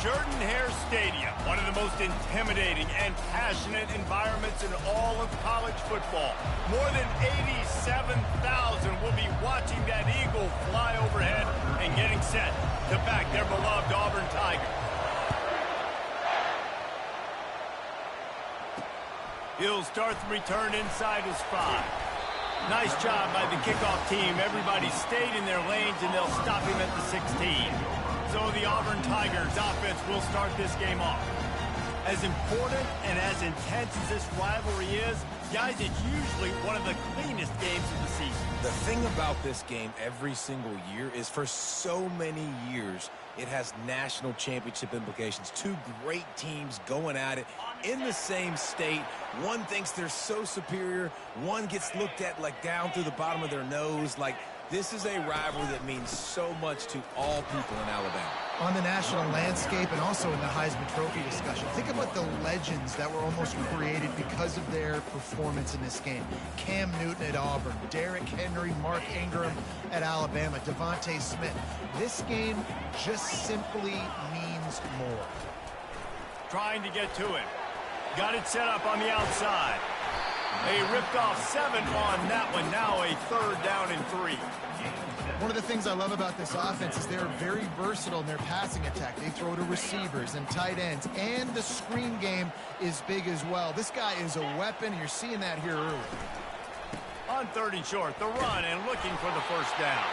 Jordan-Hare Stadium, one of the most intimidating and passionate environments in all of college football. More than 87,000 will be watching that eagle fly overhead and getting set to back their beloved Auburn Tigers. He'll start the return inside his 5. Nice job by the kickoff team. Everybody stayed in their lanes, and they'll stop him at the 16. So the Auburn Tigers offense will start this game off. As important and as intense as this rivalry is, guys, it's usually one of the cleanest games of the season. The thing about this game every single year is for so many years, it has national championship implications. Two great teams going at it in the same state. One thinks they're so superior. One gets looked at like down through the bottom of their nose. Like, this is a rivalry that means so much to all people in Alabama. On the national landscape and also in the Heisman Trophy discussion, think about the legends that were almost created because of their performance in this game. Cam Newton at Auburn, Derrick Henry, Mark Ingram at Alabama, Devontae Smith. This game just simply means more. Trying to get to it. Got it set up on the outside. They ripped off 7 on that one. Now a 3rd down and 3. One of the things I love about this offense is they're very versatile in their passing attack. They throw to receivers and tight ends, and the screen game is big as well. This guy is a weapon, and you're seeing that here early. On 3rd and short, the run and looking for the 1st down.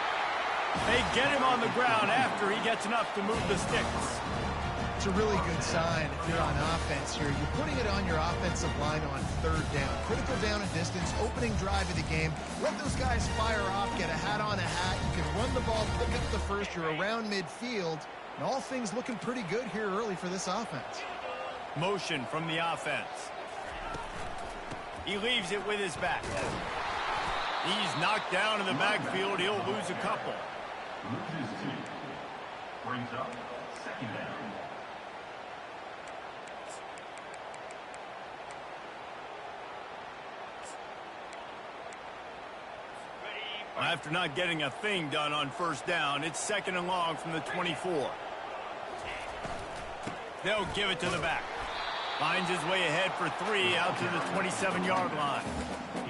They get him on the ground after he gets enough to move the sticks. It's a really good sign if you're on offense here. You're putting it on your offensive line on 3rd down. Critical down and distance, opening drive of the game. Let those guys fire off, get a hat on a hat. You can run the ball, pick up the 1st. You're around midfield. And all things looking pretty good here early for this offense. Motion from the offense. He leaves it with his back. He's knocked down in the backfield. He'll lose a couple. Brings up 2nd down. After not getting a thing done on 1st down, it's 2nd and long from the 24. They'll give it to the back. Finds his way ahead for 3 out to the 27-yard line.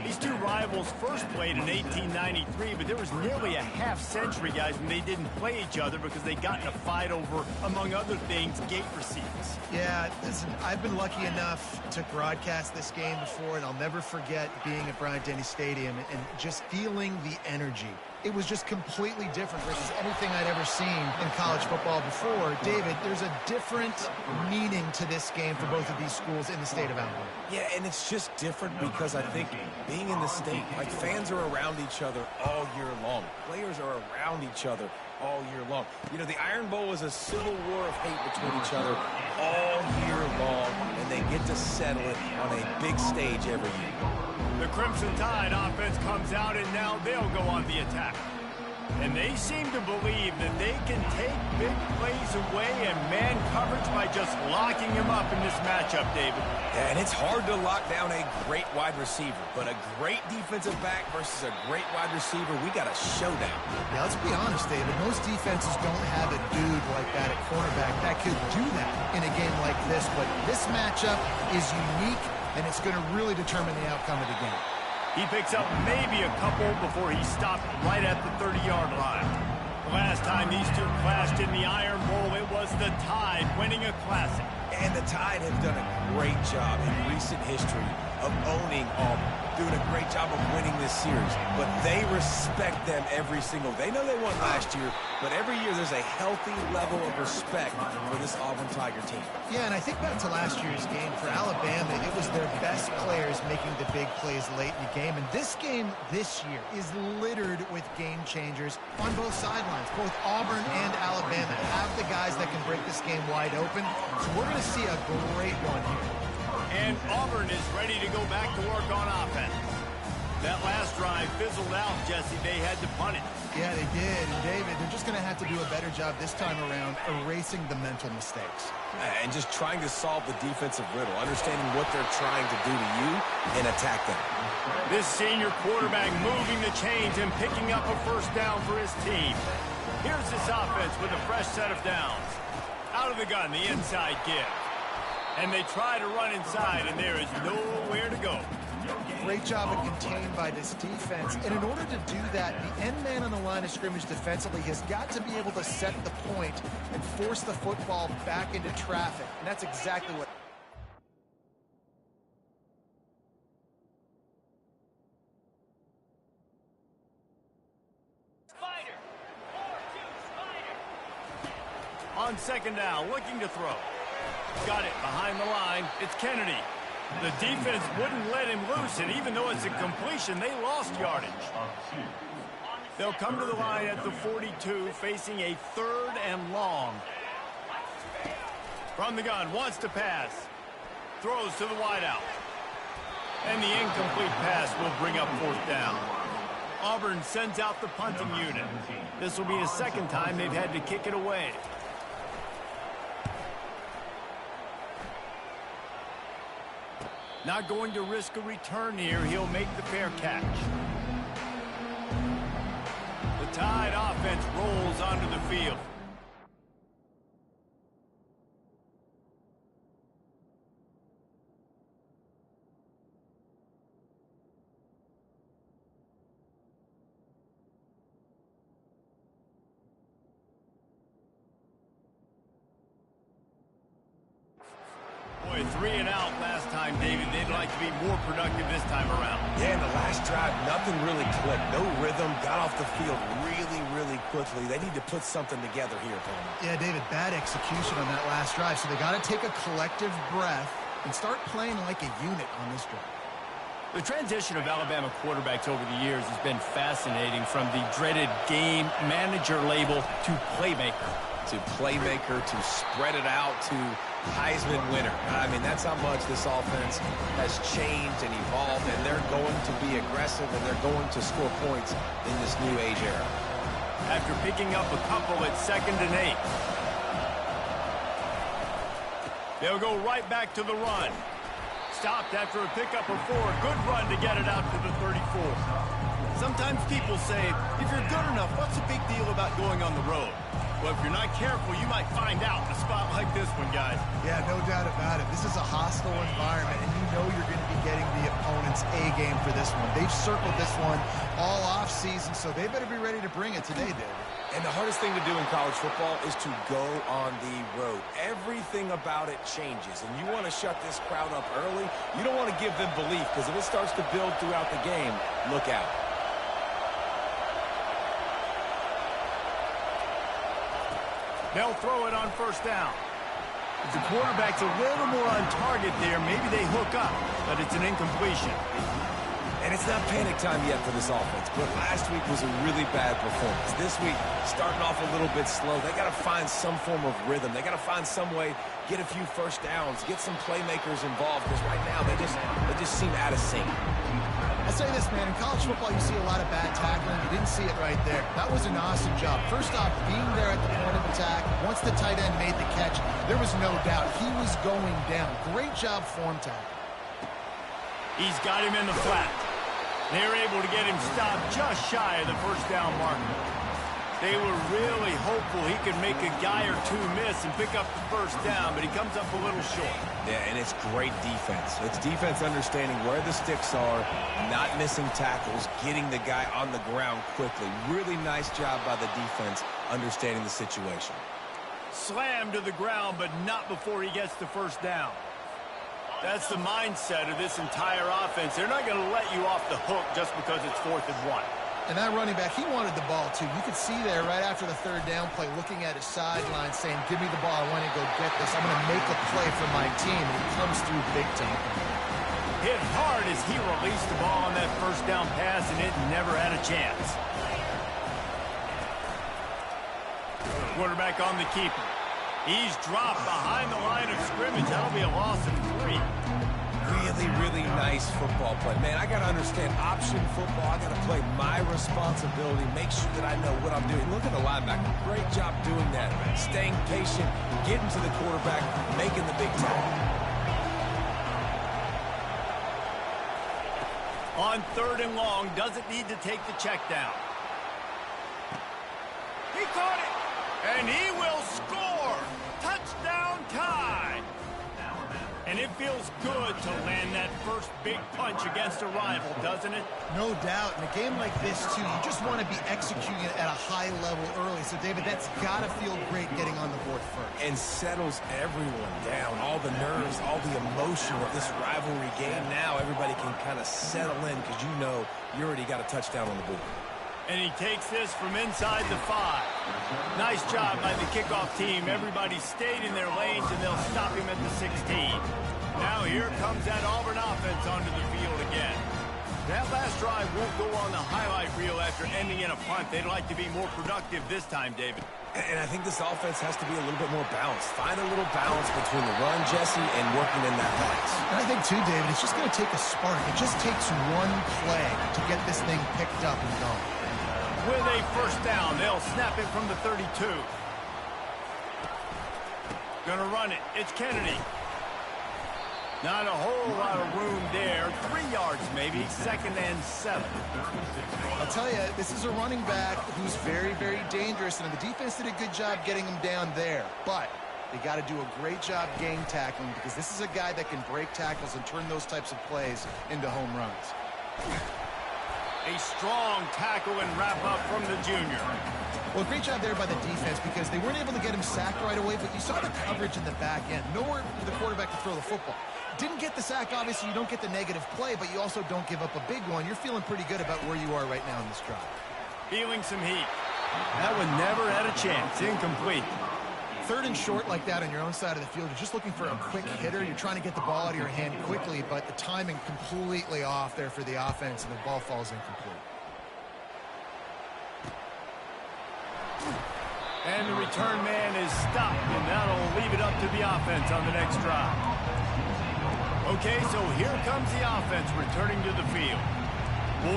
These two rivals first played in 1893, but there was nearly a half-century, guys, when they didn't play each other because they got in a fight over, among other things, gate receipts. Yeah, listen, I've been lucky enough to broadcast this game before, and I'll never forget being at Bryant-Denny Stadium and just feeling the energy. It was just completely different versus anything I'd ever seen in college football before. David, there's a different meaning to this game for both of these schools in the state of Alabama. Yeah, and it's just different because I think being in the state, like, fans are around each other all year long. Players are around each other all year long. You know, the Iron Bowl is a civil war of hate between each other all year long, and they get to settle it on a big stage every year. The Crimson Tide offense comes out, and now they'll go on the attack. And they seem to believe that they can take big plays away and man coverage by just locking him up in this matchup, David. Yeah, and it's hard to lock down a great wide receiver, but a great defensive back versus a great wide receiver, we got a showdown. Yeah, let's be honest, David. Most defenses don't have a dude like that at cornerback that could do that in a game like this, but this matchup is unique, and it's going to really determine the outcome of the game. He picks up maybe a couple before he stopped right at the 30-yard line. The last time these two clashed in the Iron Bowl, it was the Tide winning a classic. And the Tide have done a great job in recent history of owning Auburn, doing a great job of winning this series. But they respect them every single. They know they won last year, but every year there's a healthy level of respect for this Auburn Tiger team. Yeah, and I think back to last year's game. For Alabama, it was their best players making the big plays late in the game. And this game this year is littered with game changers on both sidelines. Both Auburn and Alabama have the guys that can break this game wide open. So we're going to see a great one here. And Auburn is ready to go back to work on offense. That last drive fizzled out, Jesse. They had to punt it. Yeah, they did. And, David, they're just going to have to do a better job this time around erasing the mental mistakes. And just trying to solve the defensive riddle, understanding what they're trying to do to you and attack them. This senior quarterback moving the chains and picking up a 1st down for his team. Here's this offense with a fresh set of downs. Out of the gun, the inside give. And they try to run inside, and there is nowhere to go. Great job of contained by this defense. And in order to do that, the end man on the line of scrimmage defensively has got to be able to set the point and force the football back into traffic. And that's exactly what... On second down, looking to throw. Got it behind the line. It's Kennedy. The defense wouldn't let him loose, and even though it's a completion, they lost yardage. They'll come to the line at the 42, facing a 3rd and long. From the gun, wants to pass. Throws to the wideout. And the incomplete pass will bring up 4th down. Auburn sends out the punting unit. This will be the 2nd time they've had to kick it away. Not going to risk a return here. He'll make the fair catch. The Tide offense rolls onto the field. Boy, 3 and out last time, David. They'd like to be more productive this time around. Yeah, in the last drive, nothing really clicked. No rhythm, got off the field really quickly. They need to put something together here, Palmer. Yeah, David, bad execution on that last drive. So they got to take a collective breath and start playing like a unit on this drive. The transition of Alabama quarterbacks over the years has been fascinating, from the dreaded game manager label to playmaker. To playmaker, to spread it out, to Heisman winner. I mean, that's how much this offense has changed and evolved, and they're going to be aggressive, and they're going to score points in this new age era. After picking up a couple at 2nd and 8. They'll go right back to the run. Stopped after a pickup of 4. Good run to get it out to the 34. Sometimes people say, if you're good enough, what's the big deal about going on the road? Well, if you're not careful, you might find out in a spot like this one, guys. Yeah, no doubt about it. This is a hostile environment, and you know you're going to be getting the opponent's A game for this one. They've circled this one all offseason, so they better be ready to bring it today, David. And the hardest thing to do in college football is to go on the road. Everything about it changes, and you want to shut this crowd up early. You don't want to give them belief, because if it starts to build throughout the game, look out. They'll throw it on 1st down. If the quarterback's a little more on target there, maybe they hook up, but it's an incompletion. And it's not panic time yet for this offense, but last week was a really bad performance. This week, starting off a little bit slow. They got to find some form of rhythm. They got to find some way, get a few 1st downs, get some playmakers involved, because right now they just seem out of sync. I'll say this, man, in college football you see a lot of bad tackling. You didn't see it right there. That was an awesome job. First off, being there at the point of attack, once the tight end made the catch, there was no doubt he was going down. Great job form tackle. He's got him in the flat. They're able to get him stopped just shy of the 1st down marker. They were really hopeful he could make a guy or 2 miss and pick up the 1st down, but he comes up a little short. Yeah, and it's great defense. It's defense understanding where the sticks are, not missing tackles, getting the guy on the ground quickly. Really nice job by the defense understanding the situation. Slammed to the ground, but not before he gets the 1st down. That's the mindset of this entire offense. They're not going to let you off the hook just because it's 4th and 1. And that running back, he wanted the ball, too. You could see there right after the 3rd down play, looking at his sideline, saying, give me the ball. I want to go get this. I'm going to make a play for my team. And he comes through big time. Hit hard as he released the ball on that 1st down pass, and it never had a chance. Quarterback on the keeper. He's dropped behind the line of scrimmage. That'll be a loss of 3. Really nice football play. Man, I got to understand option football. I got to play my responsibility, make sure that I know what I'm doing. Look at the linebacker. Great job doing that. Staying patient, getting to the quarterback, making the big tackle. On 3rd and long, doesn't need to take the check down. He caught it, and he will score. Touchdown! And it feels good to land that first big punch against a rival, doesn't it? No doubt. In a game like this, too, you just want to be executing it at a high level early. So, David, that's got to feel great getting on the board first. And settles everyone down. All the nerves, all the emotion of this rivalry game. Now everybody can kind of settle in because you know you already got a touchdown on the board. And he takes this from inside the 5. Nice job by the kickoff team. Everybody stayed in their lanes, and they'll stop him at the 16. Now here comes that Auburn offense onto the field again. That last drive won't go on the highlight reel after ending in a punt. They'd like to be more productive this time, David. And I think this offense has to be a little bit more balanced. Find a little balance between the run, Jesse, and working in that pass. And I think, too, David, it's just going to take a spark. It just takes one play to get this thing picked up and going. With a first down, they'll snap it from the 32. Gonna run it. It's Kennedy. Not a whole lot of room there. 3 yards maybe. 2nd and 7. I'll tell you, this is a running back who's very, very dangerous, and the defense did a good job getting him down there. But they got to do a great job game tackling because this is a guy that can break tackles and turn those types of plays into home runs. A strong tackle and wrap up from the junior. Well, great job there by the defense because they weren't able to get him sacked right away, but you saw the coverage in the back end. Nowhere for the quarterback to throw the football. Didn't get the sack, obviously. You don't get the negative play, but you also don't give up a big one. You're feeling pretty good about where you are right now in this drive. Feeling some heat. That one never had a chance. Incomplete. 3rd and short like that on your own side of the field. You're just looking for a quick hitter. You're trying to get the ball out of your hand quickly, but the timing completely off there for the offense, and the ball falls incomplete. And the return man is stopped, and that'll leave it up to the offense on the next drive. Okay, so here comes the offense returning to the field.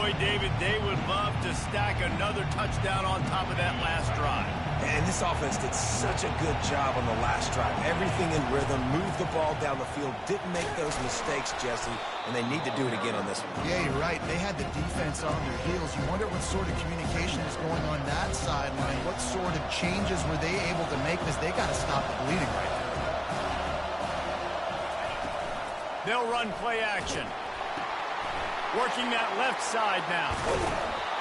Boy, David, they would love to stack another touchdown on top of that last drive. And this offense did such a good job on the last drive. Everything in rhythm, moved the ball down the field, didn't make those mistakes, Jesse, and they need to do it again on this one. Yeah, you're right. They had the defense on their heels. You wonder what sort of communication is going on that sideline. What sort of changes were they able to make because they got to stop the bleeding right now. They'll run play action. Working that left side now.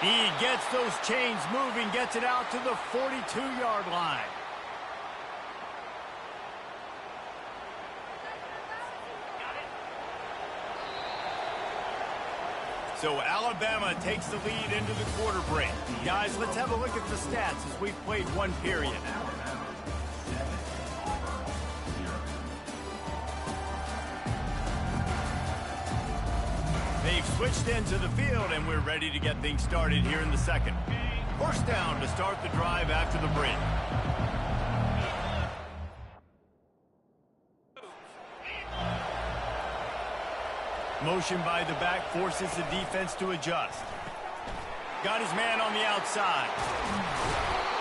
He gets those chains moving, gets it out to the 42-yard line. So Alabama takes the lead into the quarter break. Guys, let's have a look at the stats as we've played one period. They've switched into the field, and we're ready to get things started here in the second. First down to start the drive after the break. Motion by the back forces the defense to adjust. Got his man on the outside.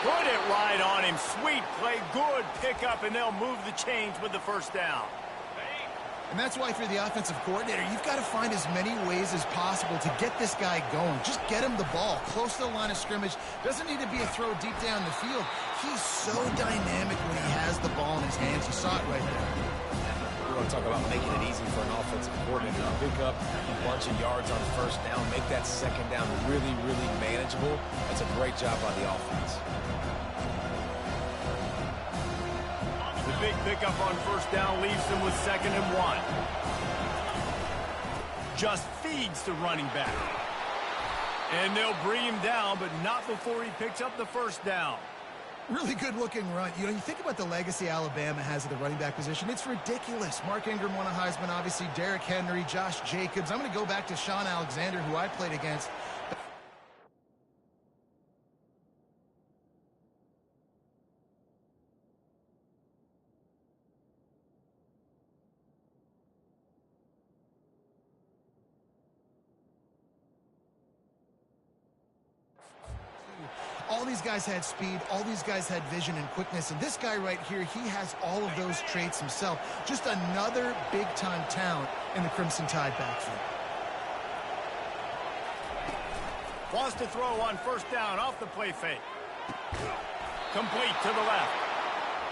Put it right on him. Sweet play, good pickup, and they'll move the chains with the first down. And that's why, if you're the offensive coordinator, you've got to find as many ways as possible to get this guy going. Just get him the ball close to the line of scrimmage. Doesn't need to be a throw deep down the field. He's so dynamic when he has the ball in his hands. You saw it right there. We want to talk about making it easy for an offensive coordinator to pick up a bunch of yards on first down, make that second down really, really manageable. That's a great job by the offense. The big pickup on first down leaves them with 2nd and 1. Just feeds the running back. And they'll bring him down, but not before he picks up the first down. Really good-looking run. You know, you think about the legacy Alabama has at the running back position. It's ridiculous. Mark Ingram won a Heisman, obviously. Derrick Henry, Josh Jacobs. I'm going to go back to Sean Alexander, who I played against. All these guys had speed, all these guys had vision and quickness, and this guy right here, he has all of those traits himself. Just another big-time talent in the Crimson Tide backfield. Wants to throw on first down off the play fake. Complete to the left.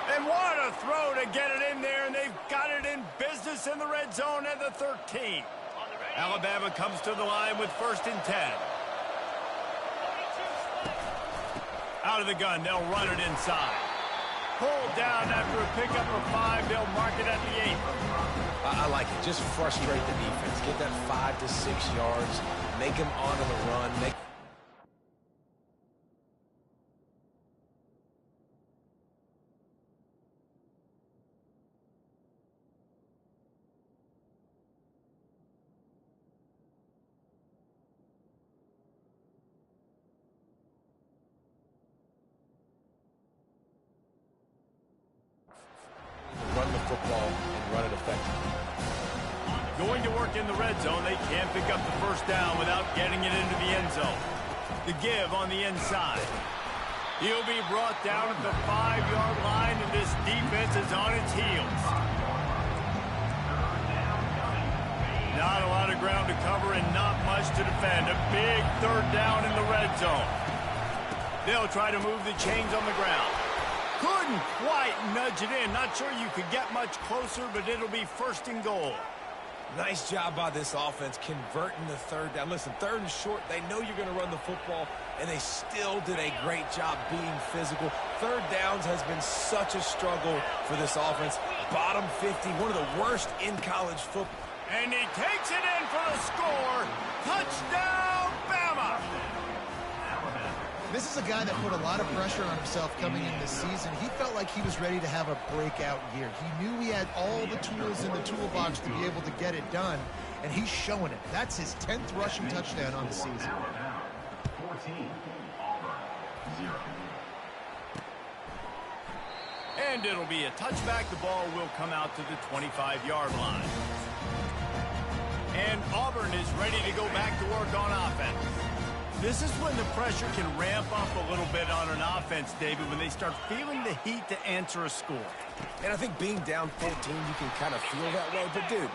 And what a throw to get it in there, and they've got it in business in the red zone at the 13. Alabama comes to the line with 1st and 10. Out of the gun, they'll run it inside. Pulled down after a pickup of 5. They'll mark it at the 8. I like it. Just frustrate the defense. Get that 5 to 6 yards. Make them honor the run. Run the football and run it effectively. Going to work in the red zone. They can't pick up the 1st down without getting it into the end zone. The give on the inside. He'll be brought down at the 5-yard line, and this defense is on its heels. Not a lot of ground to cover and not much to defend. A big 3rd down in the red zone. They'll try to move the chains on the ground. Couldn't quite nudge it in. Not sure you could get much closer, but it'll be 1st and goal. Nice job by this offense converting the 3rd down. Listen, 3rd and short, they know you're going to run the football, and they still did a great job being physical. 3rd downs has been such a struggle for this offense. Bottom 50, one of the worst in college football. And he takes it in for the score. Touchdown, Bama! This is a guy that put a lot of pressure on himself coming in this season. He felt like he was ready to have a breakout year. He knew he had all the tools in the toolbox to be able to get it done, and he's showing it. That's his 10th rushing touchdown on the season. 14, Auburn, 0. And it'll be a touchback. The ball will come out to the 25-yard line. And Auburn is ready to go back to work on offense. This is when the pressure can ramp up a little bit on an offense, David, when they start feeling the heat to answer a score. And I think being down 14, you can kind of feel that way. But, dude,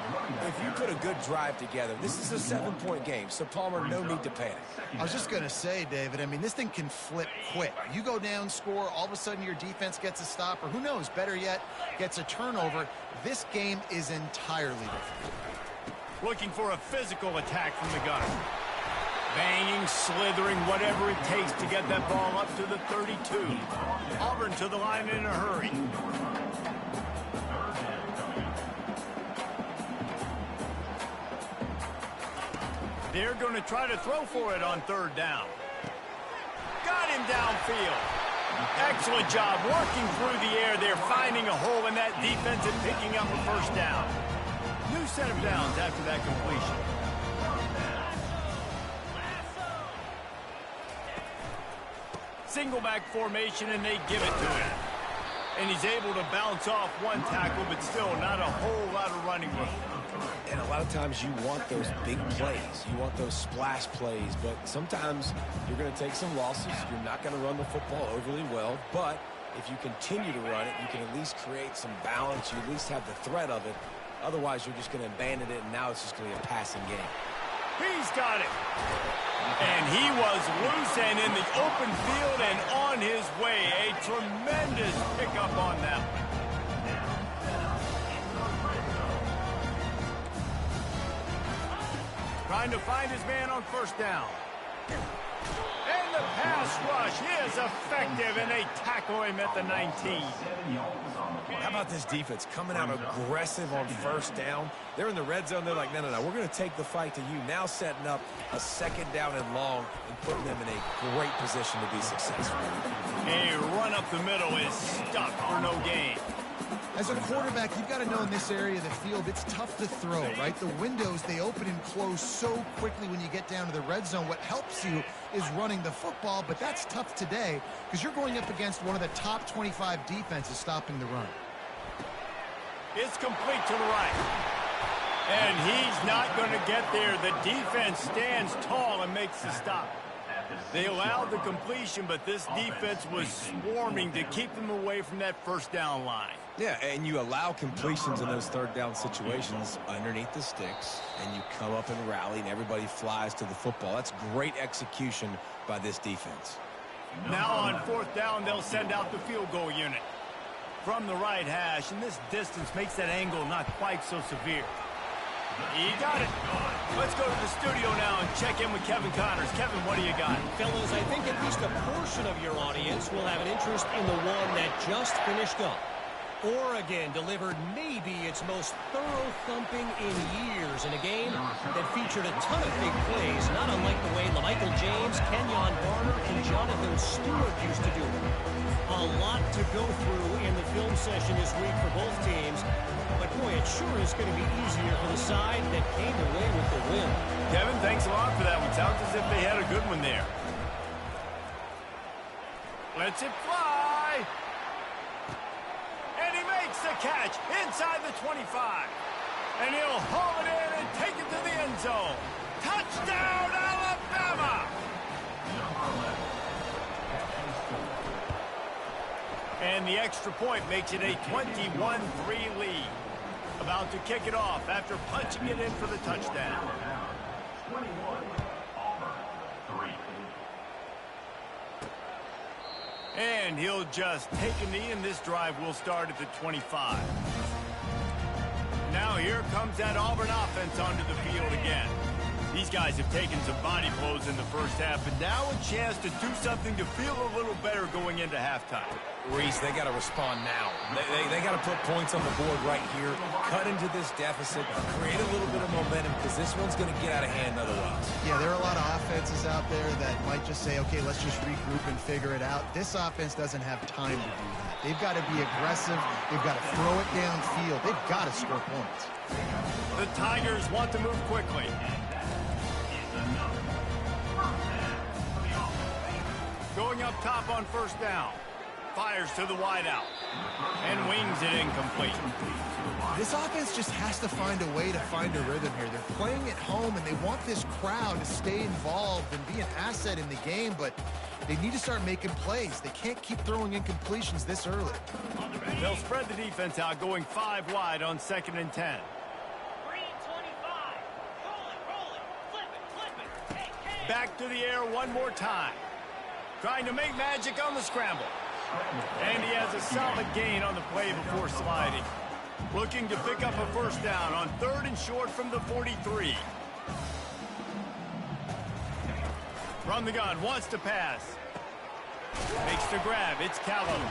if you put a good drive together, this is a 7-point game. So, Palmer, no need to panic. I was just going to say, David, I mean, this thing can flip quick. You go down, score, all of a sudden your defense gets a stop, or who knows, better yet, gets a turnover. This game is entirely different. Looking for a physical attack from the gunner. Banging, slithering, whatever it takes to get that ball up to the 32. Auburn to the line in a hurry. They're going to try to throw for it on 3rd down. Got him downfield. Excellent job working through the air. They're finding a hole in that defense and picking up a 1st down. New set of downs after that completion. Single back formation, and they give it to him. And he's able to bounce off one tackle, but still not a whole lot of running room. And a lot of times you want those big plays. You want those splash plays, but sometimes you're going to take some losses. You're not going to run the football overly well, but if you continue to run it, you can at least create some balance. You at least have the threat of it. Otherwise, you're just going to abandon it, and now it's just going to be a passing game. He's got it. And he was loose and in the open field and on his way. A tremendous pickup on that one. Trying to find his man on 1st down. And the pass rush is effective, and they tackle him at the 19. How about this defense coming out aggressive on 1st down? They're in the red zone. They're like, no, we're going to take the fight to you. Now setting up a 2nd down and long and putting them in a great position to be successful. A run up the middle is stuck for no gain. As a quarterback, you've got to know in this area of the field, it's tough to throw, right? The windows, they open and close so quickly when you get down to the red zone. What helps you is running the football, but that's tough today because you're going up against one of the top 25 defenses stopping the run. It's complete to the right. And he's not going to get there. The defense stands tall and makes the stop. They allowed the completion, but this defense was swarming to keep them away from that 1st down line. Yeah, and you allow completions in those 3rd down situations underneath the sticks, and you come up and rally, and everybody flies to the football. That's great execution by this defense. Now on 4th down, they'll send out the field goal unit. from the right hash, and this distance makes that angle not quite so severe. He got it. Let's go to the studio now and check in with Kevin Connors. Kevin, what do you got? Fellas, I think at least a portion of your audience will have an interest in the one that just finished up. Oregon delivered maybe its most thorough thumping in years in a game that featured a ton of big plays, not unlike the way LaMichael James, Kenyon Barner, and Jonathan Stewart used to do it. A lot to go through in the film session this week for both teams, but boy, it sure is going to be easier for the side that came away with the win. Kevin, thanks a lot for that one. Sounds as if they had a good one there. Lets it fly. And he makes the catch inside the 25. And he'll haul it in and take it to the end zone. Touchdown, Alabama! And the extra point makes it a 21-3 lead. About to kick it off after punching it in for the touchdown. 21, Auburn, 3. And he'll just take a knee, and this drive will start at the 25. Now here comes that Auburn offense onto the field again. These guys have taken some body blows in the first half, but now a chance to do something to feel a little better going into halftime. Reese, they got to respond now. They got to put points on the board right here, cut into this deficit, create a little bit of momentum, because this one's going to get out of hand otherwise. Yeah, there are a lot of offenses out there that might just say, okay, let's just regroup and figure it out. This offense doesn't have time to do that. They've got to be aggressive. They've got to throw it downfield. They've got to score points. The Tigers want to move quickly. Going up top on first down. Fires to the wideout. And wings it incomplete. This offense just has to find a way to find a rhythm here. They're playing at home, and they want this crowd to stay involved and be an asset in the game, but they need to start making plays. They can't keep throwing incompletions this early. They'll spread the defense out, going 5 wide on 2nd and 10. Back to the air one more time. Trying to make magic on the scramble. And he has a solid gain on the play before sliding. Looking to pick up a first down on 3rd and short from the 43. From the gun, wants to pass. Makes the grab, it's Callum.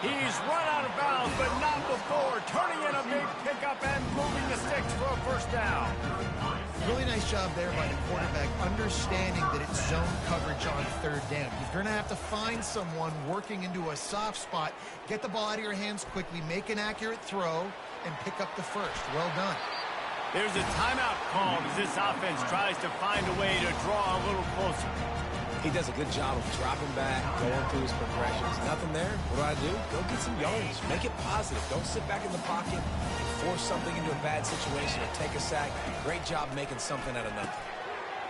He's run out of bounds, but not before. Turning in a big pickup and moving the sticks for a first down. Really nice job there by the quarterback, understanding that it's zone coverage on 3rd down. You're going to have to find someone working into a soft spot, get the ball out of your hands quickly, make an accurate throw, and pick up the first. Well done. There's a timeout called as this offense tries to find a way to draw a little closer. He does a good job of dropping back, going through his progressions. Nothing there. What do? Go get some yards. Make it positive. Don't sit back in the pocket and force something into a bad situation or take a sack. Great job making something out of nothing.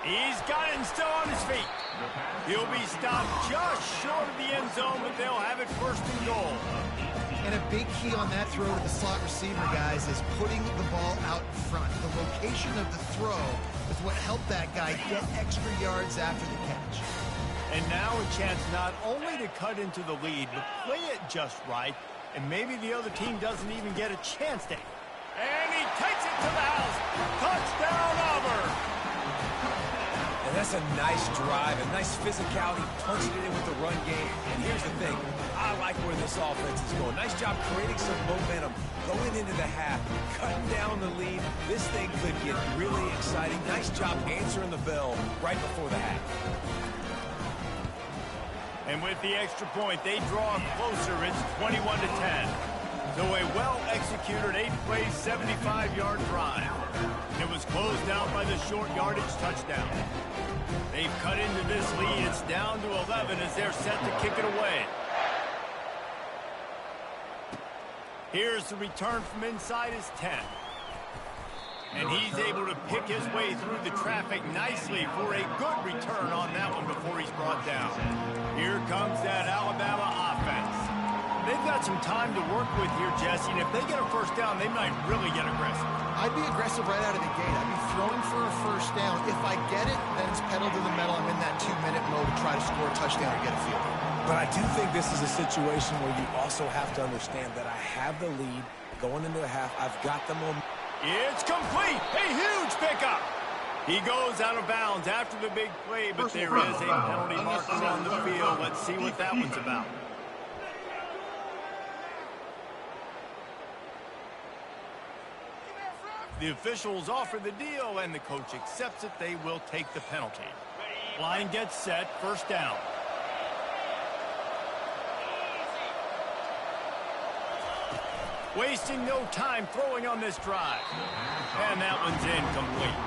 He's got it and still on his feet. He'll be stopped just short of the end zone, but they'll have it 1st and goal. And a big key on that throw to the slot receiver, guys, is putting the ball out in front. The location of the throw is what helped that guy get extra yards after the catch. And now a chance not only to cut into the lead, but play it just right, and maybe the other team doesn't even get a chance to. And he takes it to the house. Touchdown, Auburn! And that's a nice drive, a nice physicality, punching it in with the run game. And here's the thing, I like where this offense is going. Nice job creating some momentum, going into the half, cutting down the lead. This thing could get really exciting. Nice job answering the bell right before the half. And with the extra point, they draw closer. It's 21-10. So a well-executed 8-play, 75-yard drive. And it was closed out by the short yardage touchdown. They've cut into this lead. It's down to 11 as they're set to kick it away. Here's the return from inside his 10. And he's able to pick his way through the traffic nicely for a good return on that one before he's brought down. Here comes that Alabama offense. They've got some time to work with here, Jesse, and if they get a first down, they might really get aggressive. I'd be aggressive right out of the gate. I'd be throwing for a first down. If I get it, then it's pedal to the metal. I'm in that 2-minute mode to try to score a touchdown or get a field goal. But I do think this is a situation where you also have to understand that I have the lead going into the half. I've got the momentum. It's complete. A huge pickup. He goes out of bounds after the big play, but there is a penalty marker on the field. Let's see what that one's about. The officials offer the deal, and the coach accepts it. They will take the penalty. Line gets set, first down. Wasting no time throwing on this drive. And that one's incomplete.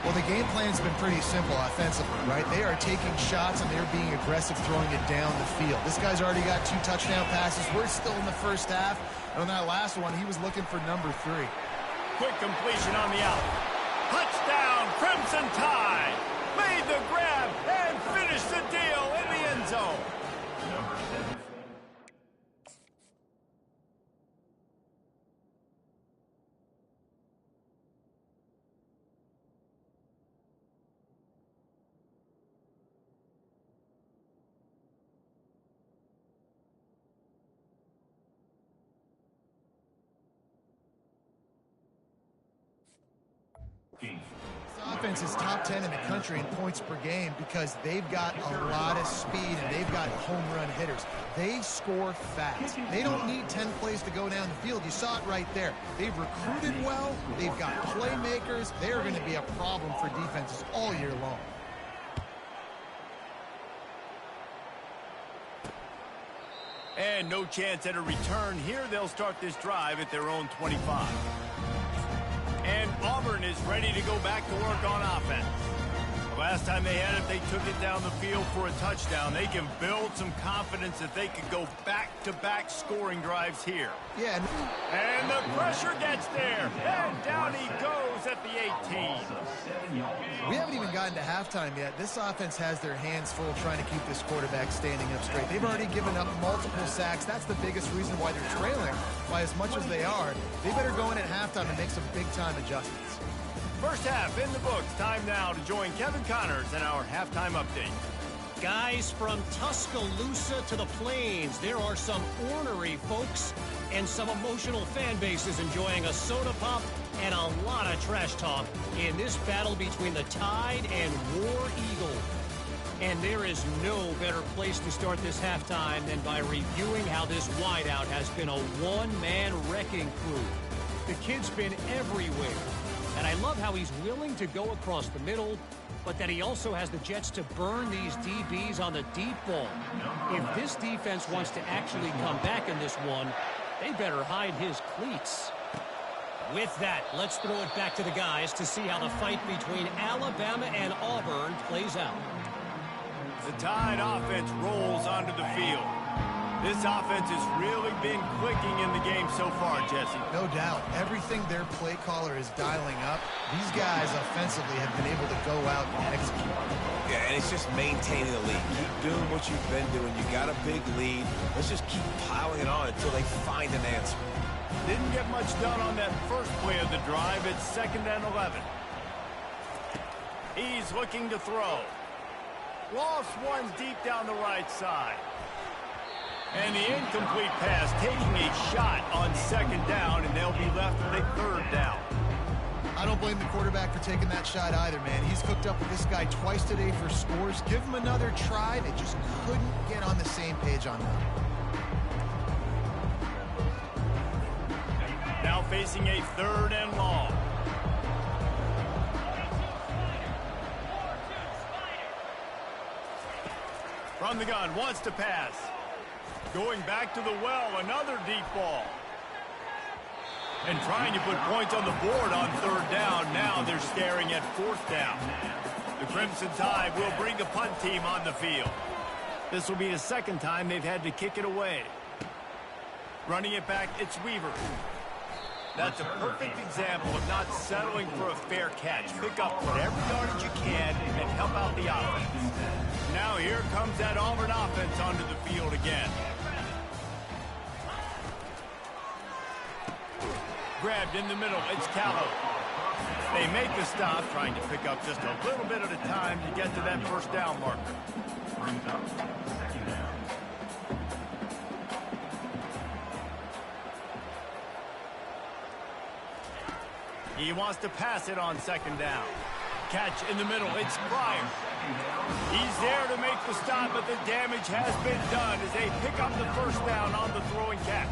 Well, the game plan's been pretty simple offensively, right? They are taking shots, and they're being aggressive throwing it down the field. This guy's already got 2 touchdown passes. We're still in the first half. And on that last one, he was looking for number 3. Quick completion on the out. Touchdown, Crimson Tide. Made the grab and finished the deal in the end zone. Number 7. This offense is top 10 in the country in points per game because they've got a lot of speed and they've got home run hitters. They score fast. They don't need 10 plays to go down the field. You saw it right there. They've recruited well. They've got playmakers. They're going to be a problem for defenses all year long. And no chance at a return here. They'll start this drive at their own 25. And Auburn is ready to go back to work on offense. The last time they had it, they took it down the field for a touchdown. They can build some confidence that they could go back-to-back scoring drives here. Yeah. And the pressure gets there. And down he goes at the 18. We haven't even gotten to halftime yet. This offense has their hands full trying to keep this quarterback standing up straight. They've already given up multiple sacks. That's the biggest reason why they're trailing by as much as they are. They better go in at halftime and make some big-time adjustments. First half in the books. Time now to join Kevin Connors in our halftime update. Guys, from Tuscaloosa to the Plains, there are some ornery folks and some emotional fan bases enjoying a soda pop and a lot of trash talk in this battle between the Tide and War Eagle. And there is no better place to start this halftime than by reviewing how this wideout has been a one-man wrecking crew. The kid's been everywhere. And I love how he's willing to go across the middle, but that he also has the jets to burn these DBs on the deep ball. If this defense wants to actually come back in this one, they better hide his cleats. With that, let's throw it back to the guys to see how the fight between Alabama and Auburn plays out. The Tide offense rolls onto the field. This offense has really been clicking in the game so far, Jesse. No doubt. Everything their play caller is dialing up, these guys offensively have been able to go out and execute. Yeah, and it's just maintaining the lead. Keep doing what you've been doing. You got a big lead. Let's just keep piling it on until they find an answer. Didn't get much done on that first play of the drive. It's 2nd and 11. He's looking to throw. Lost one deep down the right side. And the incomplete pass taking a shot on 2nd down, and they'll be left with a 3rd down. I don't blame the quarterback for taking that shot either, man. He's cooked up with this guy twice today for scores. Give him another try. They just couldn't get on the same page on that. Now facing a 3rd and long. From the gun, wants to pass. Going back to the well, another deep ball. And trying to put points on the board on 3rd down. Now they're staring at 4th down. The Crimson Tide will bring the punt team on the field. This will be the 2nd time they've had to kick it away. Running it back, it's Weaver. That's a perfect example of not settling for a fair catch. Pick up whatever yardage you can and help out the offense. Now here comes that Auburn offense onto the field again. Grabbed in the middle, it's Callow. They make the stop, trying to pick up just a little bit at a time to get to that 1st down marker. He wants to pass it on second down. Catch in the middle. It's Pryor. He's there to make the stop, but the damage has been done as they pick up the first down on the throw and catch.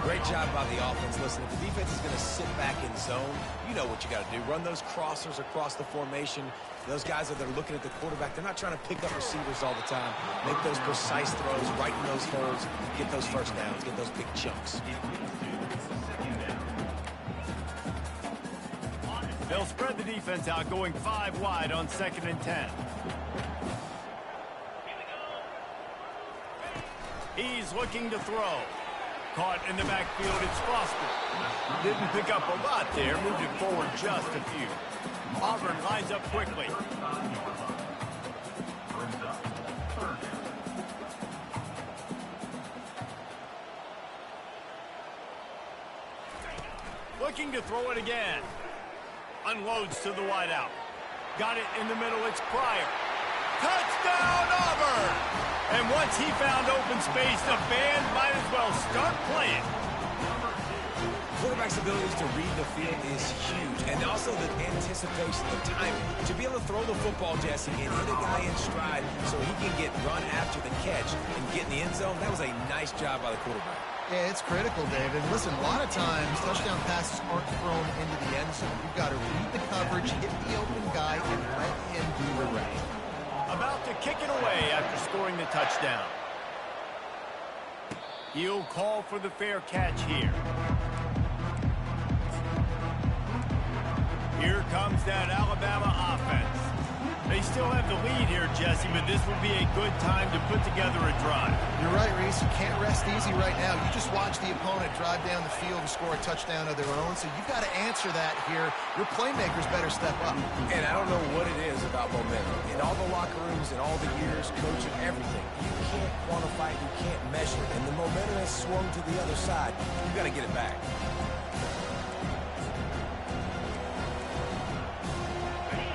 Great job by the offense. Listen, if the defense is going to sit back in zone, you know what you got to do. Run those crossers across the formation. Those guys that are looking at the quarterback, they're not trying to pick up receivers all the time. Make those precise throws, right in those holes, get those first downs, get those big chunks. They'll spread the defense out, going 5 wide on 2nd and 10. He's looking to throw. Caught in the backfield, it's Foster. Didn't pick up a lot there, moved it forward just a few. Auburn lines up quickly. Looking to throw it again. Unloads to the wideout. Got it in the middle, it's Pryor. Touchdown, Auburn! And once he found open space, the band might as well start playing. Quarterback's abilities to read the field is huge, and also the anticipation, the timing. To be able to throw the football, Jesse, and hit a guy in stride so he can get run after the catch and get in the end zone, that was a nice job by the quarterback. Yeah, it's critical, David. Listen, a lot of times, touchdown passes aren't thrown into the end zone. You've got to read the coverage, hit the open guy, and let him do the rest. About to kick it away after scoring the touchdown. He'll call for the fair catch here. Here comes that Alabama offense. They still have the lead here, Jesse, but this will be a good time to put together a drive. You're right, Reese. You can't rest easy right now. You just watch the opponent drive down the field and score a touchdown of their own, so you've got to answer that here. Your playmakers better step up. And I don't know what it is about momentum. In all the locker rooms, in all the years, coaching, everything, you can't quantify it, you can't measure it. And the momentum has swung to the other side. You've got to get it back.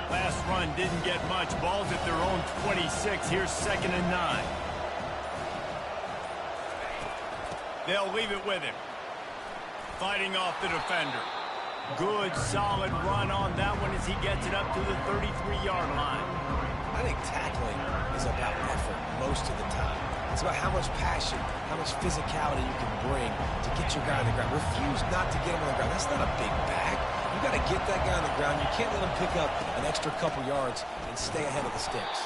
Last run didn't get much. Ball's at their own 26. Here's 2nd and 9. They'll leave it with him. Fighting off the defender. Good, solid run on that one as he gets it up to the 33-yard line. I think tackling is about effort most of the time. It's about how much passion, how much physicality you can bring to get your guy on the ground. Refuse not to get him on the ground. That's not a big bag. You got to get that guy on the ground. You can't let him pick up an extra couple yards and stay ahead of the sticks.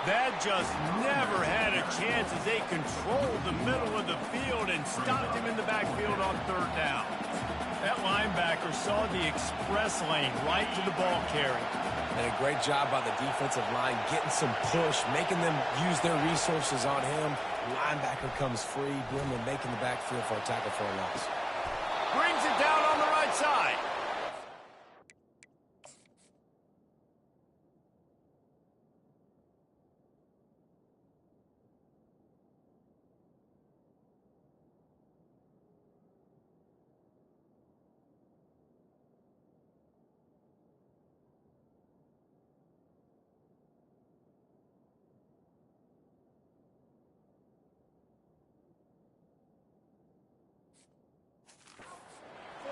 That just never had a chance as they controlled the middle of the field and stopped him in the backfield on 3rd down. That linebacker saw the express lane right to the ball carrier. And a great job by the defensive line, getting some push, making them use their resources on him. Linebacker comes free, boom, and making the backfield for a tackle for a loss. Brings it down on the right side.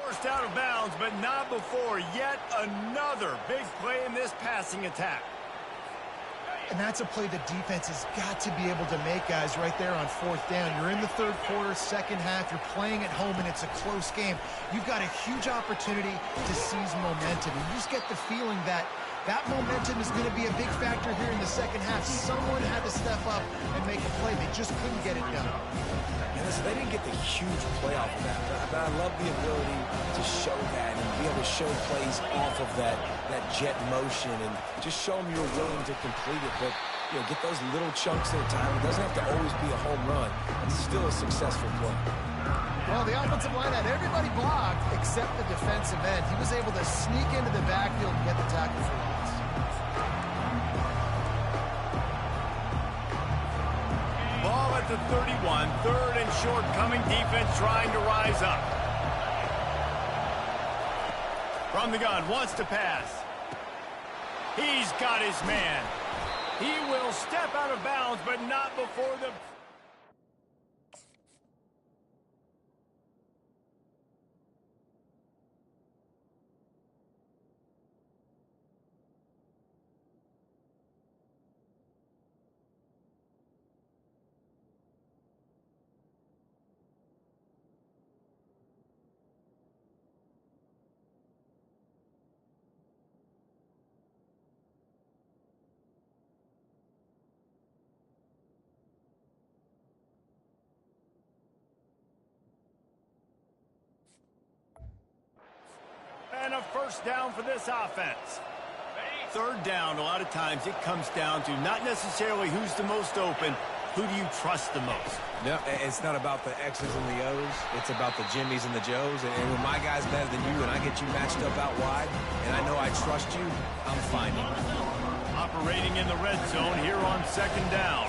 Forced out of bounds, but not before yet another big play in this passing attack. And that's a play the defense has got to be able to make, guys, right there on 4th down. You're in the 3rd quarter, 2nd half. You're playing at home, and it's a close game. You've got a huge opportunity to seize momentum. And you just get the feeling that that momentum is going to be a big factor here in the 2nd half. Someone had to step up and make a play. They just couldn't get it done. And listen, they didn't get the huge play off of that, but I love the ability to show that and be able to show plays off of that jet motion and just show them you're willing to complete it. But, you know, get those little chunks at a time. It doesn't have to always be a home run. It's still a successful play. Well, the offensive line had everybody blocked except the defensive end. He was able to sneak into the backfield and get the tackle for loss. Ball at the 31, 3rd and short, coming defense trying to rise up. From the gun, wants to pass. He's got his man. He will step out of bounds, but not before the... first down for this offense. Third down, a lot of times it comes down to not necessarily who's the most open, who do you trust the most? No, it's not about the X's and the O's. It's about the Jimmys and the Joes. And when my guy's better than you and I get you matched up out wide, and I know I trust you, I'm finding you. Operating in the red zone here on second down.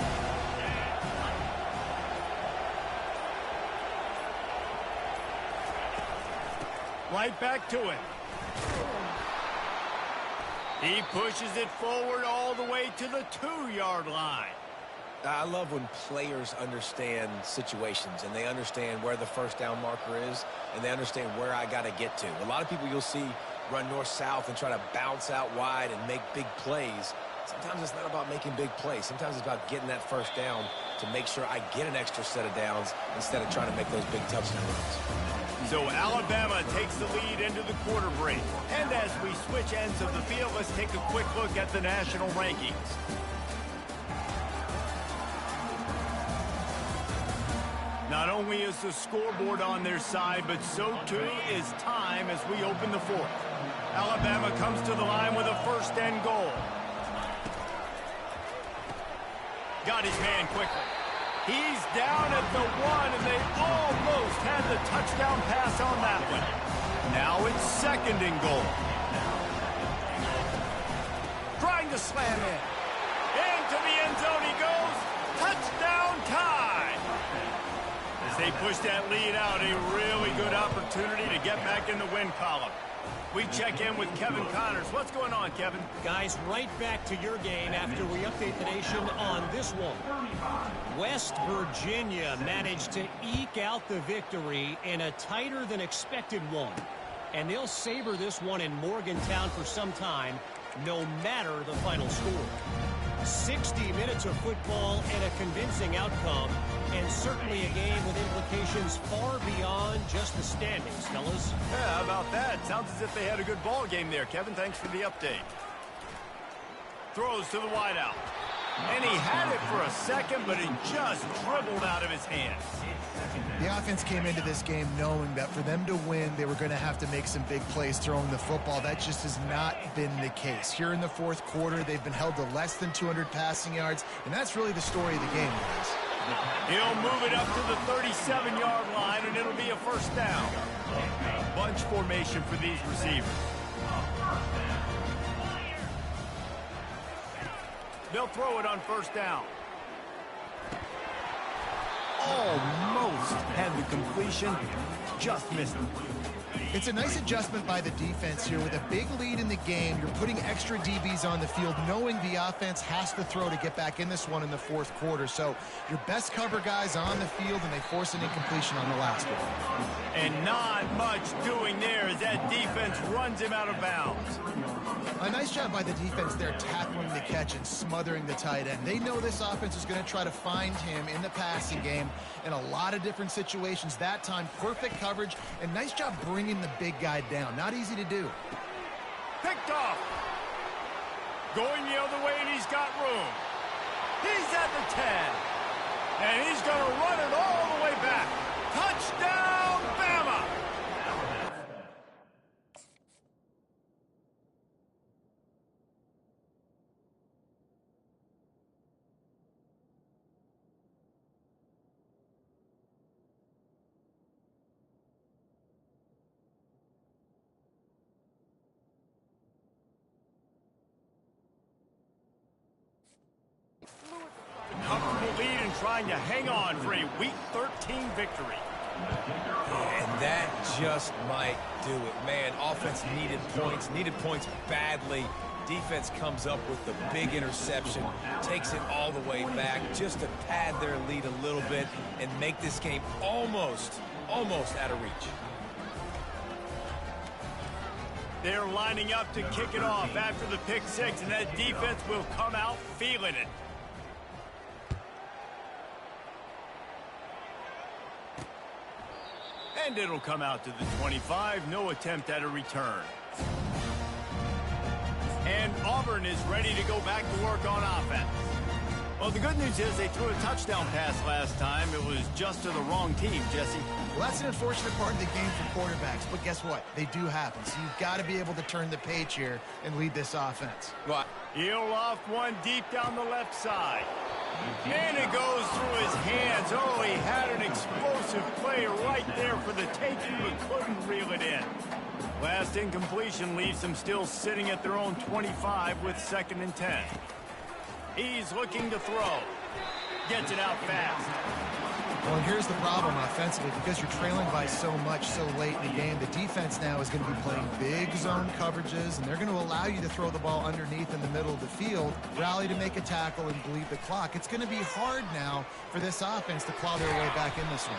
Right back to it. He pushes it forward all the way to the 2-yard line. I love when players understand situations and they understand where the first down marker is and they understand where I got to get to. A lot of people you'll see run north-south and try to bounce out wide and make big plays. Sometimes it's not about making big plays. Sometimes it's about getting that first down to make sure I get an extra set of downs instead of trying to make those big touchdown runs. So Alabama takes the lead into the quarter break. And as we switch ends of the field, let's take a quick look at the national rankings. Not only is the scoreboard on their side, but so too is time as we open the fourth. Alabama comes to the line with a first and goal. Got his man quickly. He's down at the 1, and they almost had the touchdown pass on that one. Now it's second and goal. Trying to slam in. Into the end zone he goes. Touchdown tie. As they push that lead out, a really good opportunity to get back in the win column. We check in with Kevin Connors. What's going on, Kevin? Guys, right back to your game after we update the nation on this one. West Virginia managed to eke out the victory in a tighter than expected one. And they'll savor this one in Morgantown for some time, no matter the final score. 60 minutes of football and a convincing outcome, and certainly a game with implications far beyond just the standings, fellas. Yeah, how about that? Sounds as if they had a good ball game there. Kevin, thanks for the update. Throws to the wideout. And he had it for a second, but it just dribbled out of his hands. The offense came into this game knowing that for them to win, they were going to have to make some big plays throwing the football. That just has not been the case. Here in the fourth quarter, they've been held to less than 200 passing yards, and that's really the story of the game, guys. He'll move it up to the 37-yard line, and it'll be a first down. Bunch formation for these receivers. They'll throw it on first down. Almost had the completion, just missed it. It's a nice adjustment by the defense here. With a big lead in the game, you're putting extra DBs on the field, knowing the offense has to throw to get back in this one in the fourth quarter. So your best cover guys on the field, and they force an incompletion on the last one. And not much doing there as that defense runs him out of bounds. A nice job by the defense there, tackling the catch and smothering the tight end. They know this offense is going to try to find him in the passing game in a lot of different situations. That time, perfect coverage, and nice job bringing the big guy down. Not easy to do. Picked off. Going the other way, and he's got room. He's at the 10. And he's going to run it all the way back. Touchdown, Bama! Comfortable lead and trying to hang on for a Week 13 victory. And that just might do it. Man, offense needed points badly. Defense comes up with the big interception, takes it all the way back just to pad their lead a little bit and make this game almost out of reach. They're lining up to kick it off after the pick six, and that defense will come out feeling it. And it'll come out to the 25. No attempt at a return. And Auburn is ready to go back to work on offense. Well, the good news is they threw a touchdown pass last time. It was just to the wrong team, Jesse. Well, that's an unfortunate part of the game for quarterbacks, but guess what? They do happen. So you've got to be able to turn the page here and lead this offense. Well, He'll off one deep down the left side. And it goes through his hands. Oh, he had an explosive play right there for the taking, but couldn't reel it in. Last incompletion leaves them still sitting at their own 25 with 2nd and 10. He's looking to throw. Gets it out fast. Well, and here's the problem offensively. Because you're trailing by so much so late in the game, the defense now is going to be playing big zone coverages, and they're going to allow you to throw the ball underneath in the middle of the field, rally to make a tackle, and bleed the clock. It's going to be hard now for this offense to claw their way back in this one.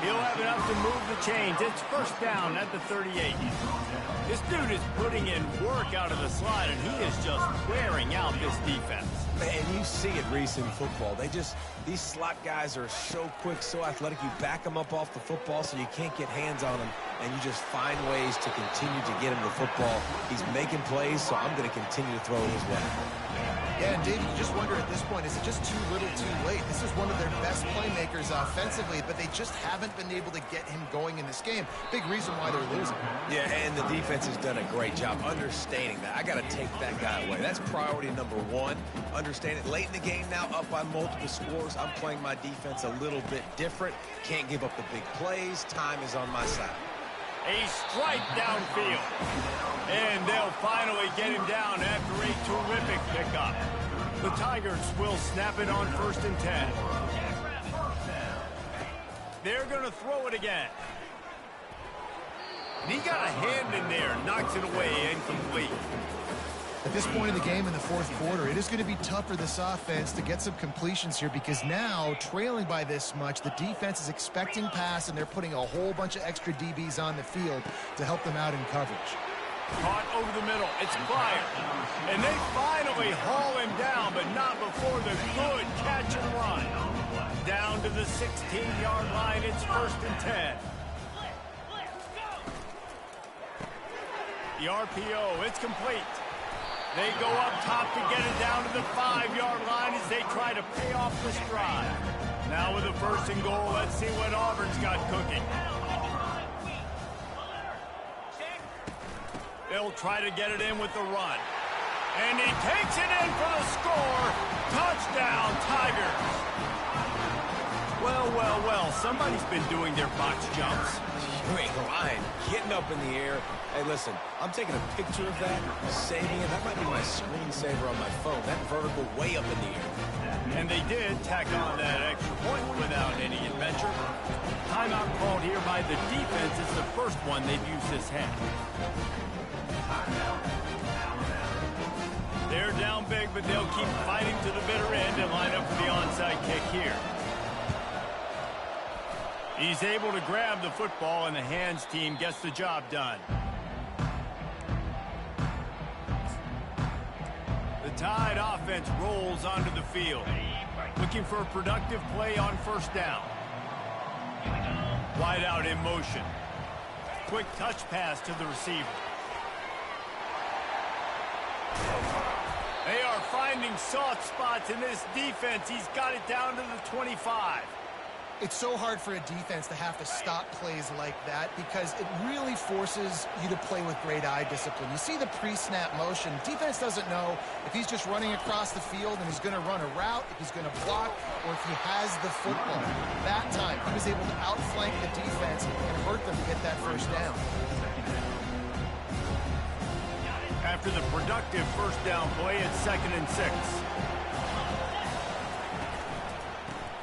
He'll have enough to move the chains. It's 1st down at the 38. This dude is putting in work out of the slot, and he is just wearing out this defense. man, you see it, Reese, in football. These slot guys are so quick, so athletic. You back them up off the football so you can't get hands on them, and you just find ways to continue to get him the football. He's making plays, so I'm going to continue to throw his way. Yeah, and David, you just wonder at this point, is it just too little too late? This is one of their best playmakers offensively, but they just haven't been able to get him going in this game. Big reason why they're losing. Yeah, and the defense has done a great job understanding that. I got to take that guy away. That's priority number one. Understand it. Late in the game now, up by multiple scores. I'm playing my defense a little bit different. Can't give up the big plays. Time is on my side. A strike downfield. And they'll finally get him down after a terrific pickup. The Tigers will snap it on 1st and 10. They're going to throw it again. And he got a hand in there, knocks it away, incomplete. At this point in the game in the fourth quarter, it is going to be tough for this offense to get some completions here because now, trailing by this much, the defense is expecting pass, and they're putting a whole bunch of extra DBs on the field to help them out in coverage. Caught over the middle. It's fired. And they finally haul him down, but not before the good catch and run. Down to the 16-yard line. It's 1st and 10. The RPO, it's complete. They go up top to get it down to the 5-yard line as they try to pay off this drive. Now with a 1st and goal, let's see what Auburn's got cooking. They'll try to get it in with the run. And he takes it in for the score. Touchdown, Tigers. Well, well, well, somebody's been doing their box jumps. You ain't lying. Getting up in the air. Hey, listen, I'm taking a picture of that, saving it. That might be my screensaver on my phone. That vertical way up in the air. And they did tack on that extra point without any adventure. Timeout called here by the defense. It's the first one they've used this half. They're down big, but they'll keep fighting to the bitter end and line up for the onside kick here. He's able to grab the football, and the hands team gets the job done. The Tide offense rolls onto the field, looking for a productive play on 1st down. Wide out in motion. Quick touch pass to the receiver. They are finding soft spots in this defense. He's got it down to the 25. It's so hard for a defense to have to stop plays like that because it really forces you to play with great eye discipline. You see the pre-snap motion. Defense doesn't know if he's just running across the field and he's going to run a route, if he's going to block, or if he has the football. That time, he was able to outflank the defense and hurt them to get that 1st down. After the productive 1st down play, it's 2nd and 6.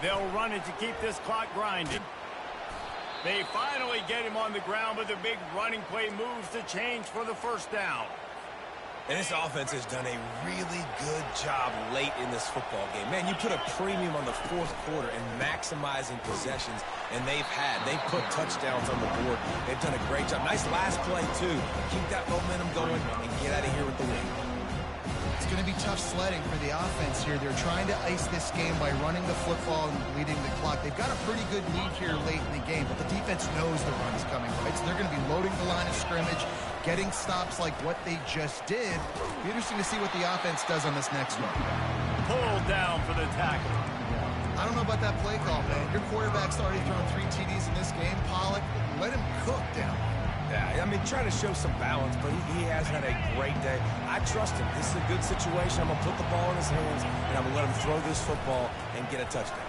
They'll run it to keep this clock grinding. They finally get him on the ground, but the big running play moves the chains for the 1st down. And this offense has done a really good job late in this football game. Man, you put a premium on the 4th quarter and maximizing possessions, and they've put touchdowns on the board. They've done a great job. Nice last play, too. Keep that momentum going and get out of here with the win. It's going to be tough sledding for the offense here. They're trying to ice this game by running the football and bleeding the clock. They've got a pretty good lead here late in the game, but the defense knows the run is coming, right? So they're going to be loading the line of scrimmage, getting stops like what they just did. Be interesting to see what the offense does on this next one. pulled down for the tackle. I don't know about that play call, man. Your quarterback's already thrown 3 TDs in this game. Pollock, let him cook down. Yeah, I mean, trying to show some balance, but he has had a great day. I trust him. This is a good situation. I'm going to put the ball in his hands, and I'm going to let him throw this football and get a touchdown.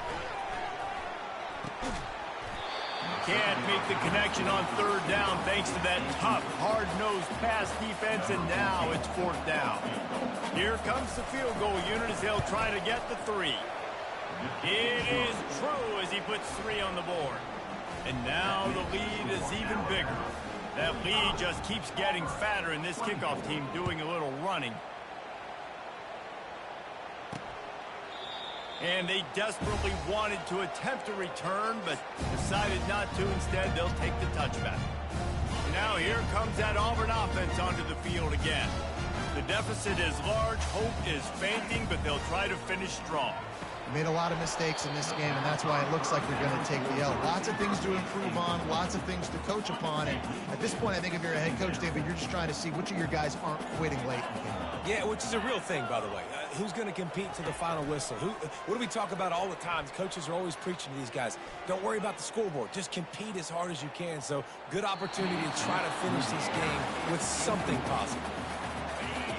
Can't make the connection on 3rd down thanks to that tough, hard-nosed pass defense, and now it's 4th down. Here comes the field goal unit as they'll try to get the 3. It is true as he puts 3 on the board. And now the lead is even bigger. That lead just keeps getting fatter, and this kickoff team doing a little running. And they desperately wanted to attempt a return, but decided not to. Instead, they'll take the touchback. Now here comes that Auburn offense onto the field again. The deficit is large, hope is fainting, but they'll try to finish strong. They made a lot of mistakes in this game, and that's why it looks like they're going to take the L. Lots of things to improve on, lots of things to coach upon, and at this point, I think if you're a head coach, David, you're just trying to see which of your guys aren't quitting late in the game. Yeah, which is a real thing, by the way. Who's going to compete to the final whistle? What do we talk about all the time? Coaches are always preaching to these guys. Don't worry about the scoreboard. Just compete as hard as you can. So, good opportunity to try to finish this game with something positive.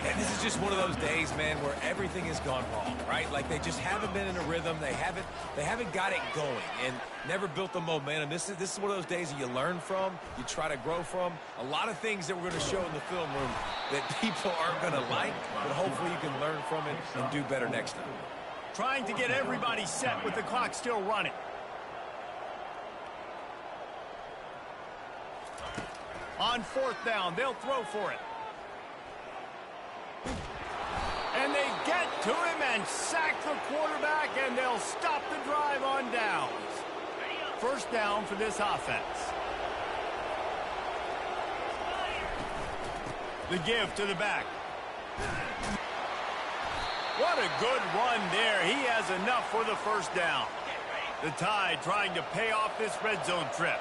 And this is just one of those days, man, where everything has gone wrong, right? Like they just haven't been in a rhythm. They haven't got it going and never built the momentum. This is one of those days that you learn from, you try to grow from. A lot of things that we're going to show in the film room that people aren't going to like, but hopefully you can learn from it and do better next time. Trying to get everybody set with the clock still running. On 4th down, they'll throw for it. And they get to him and sack the quarterback, and they'll stop the drive on downs. 1st down for this offense. The give to the back. What a good run there. He has enough for the 1st down. The Tide trying to pay off this red zone trip.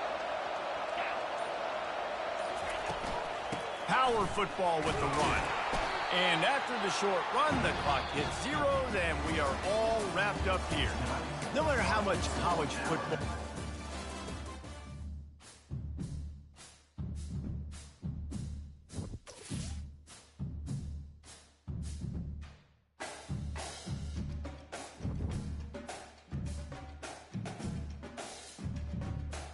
Power football with the run. And after the short run, the clock hits 0, and we are all wrapped up here. No matter how much college football